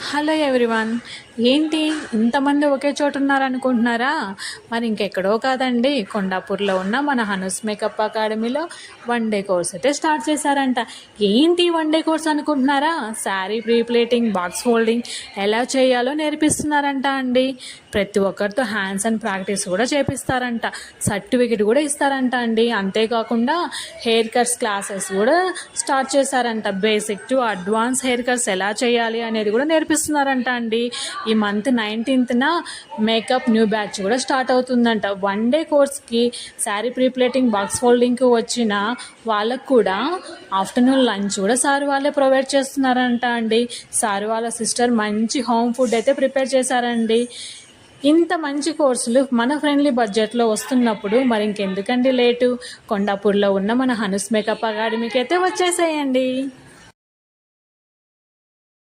Hello everyone. ఏంటి ఇంతమంది ఒకే చోట ఉన్నారనుకుంటున్నారా? మరి ఇంకెక్కడో కాదండి, కొండాపూర్లో ఉన్న మన హనుస్ మేకప్ అకాడమీలో 1 డే కోర్స్ అయితే స్టార్ట్ చేశారంట. ఏంటి 1 డే కోర్స్ అనుకుంటున్నారా? శారీ ప్రీప్లేటింగ్, బాక్స్ ఫోల్డింగ్ ఎలా చేయాలో నేర్పిస్తున్నారంట అండి. ప్రతి ఒక్కరితో హ్యాండ్స్ అండ్ ప్రాక్టీస్ కూడా చేపిస్తారంట. సర్టిఫికెట్ కూడా ఇస్తారంట అండి. అంతేకాకుండా హెయిర్ కట్స్ క్లాసెస్ కూడా స్టార్ట్ చేశారంట. Basic to advance hair cuts ఎలా చేయాలి అనేది కూడా నేర్పిస్తున్నారంట అండి. ఈ మంత్ 19న మేకప్ న్యూ బ్యాచ్ కూడా స్టార్ట్ అవుతుందంట. 1 డే కోర్స్కి శారీ ప్రీప్లేటింగ్, బాక్స్ ఫోల్డింగ్కి వచ్చిన వాళ్ళకు కూడా ఆఫ్టర్నూన్ లంచ్ కూడా సార్ వాళ్ళే ప్రొవైడ్ చేస్తున్నారంట అండి. సార్ వాళ్ళ సిస్టర్ మంచి హోమ్ ఫుడ్ అయితే ప్రిపేర్ చేశారండి. ఇంత మంచి కోర్సులు మన ఫ్రెండ్లీ బడ్జెట్లో వస్తున్నప్పుడు మరి ఇంకెందుకండి లేటు? కొండాపూర్లో ఉన్న మన హనుస్ మేకప్ అకాడమీకి అయితే వచ్చేసేయండి.